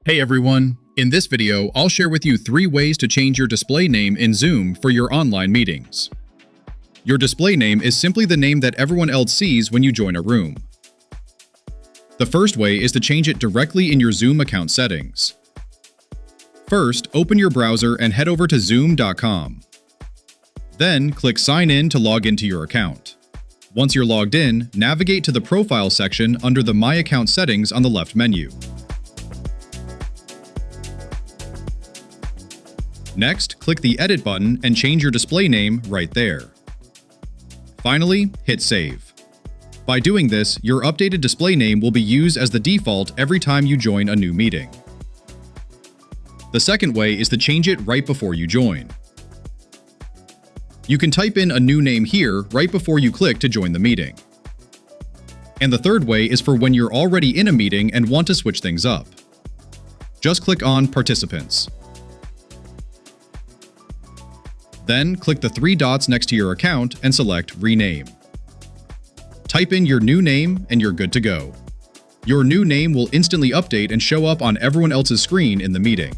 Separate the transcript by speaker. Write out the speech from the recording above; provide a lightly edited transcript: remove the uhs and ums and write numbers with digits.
Speaker 1: Hey everyone! In this video, I'll share with you 3 ways to change your display name in Zoom for your online meetings. Your display name is simply the name that everyone else sees when you join a room. The first way is to change it directly in your Zoom account settings. First, open your browser and head over to zoom.com. Then, click Sign In to log into your account. Once you're logged in, navigate to the Profile section under the My Account settings on the left menu. Next, click the Edit button and change your display name right there. Finally, hit Save. By doing this, your updated display name will be used as the default every time you join a new meeting. The second way is to change it right before you join. You can type in a new name here right before you click to join the meeting. And the third way is for when you're already in a meeting and want to switch things up. Just click on Participants. Then, click the 3 dots next to your account and select Rename. Type in your new name and you're good to go. Your new name will instantly update and show up on everyone else's screen in the meeting.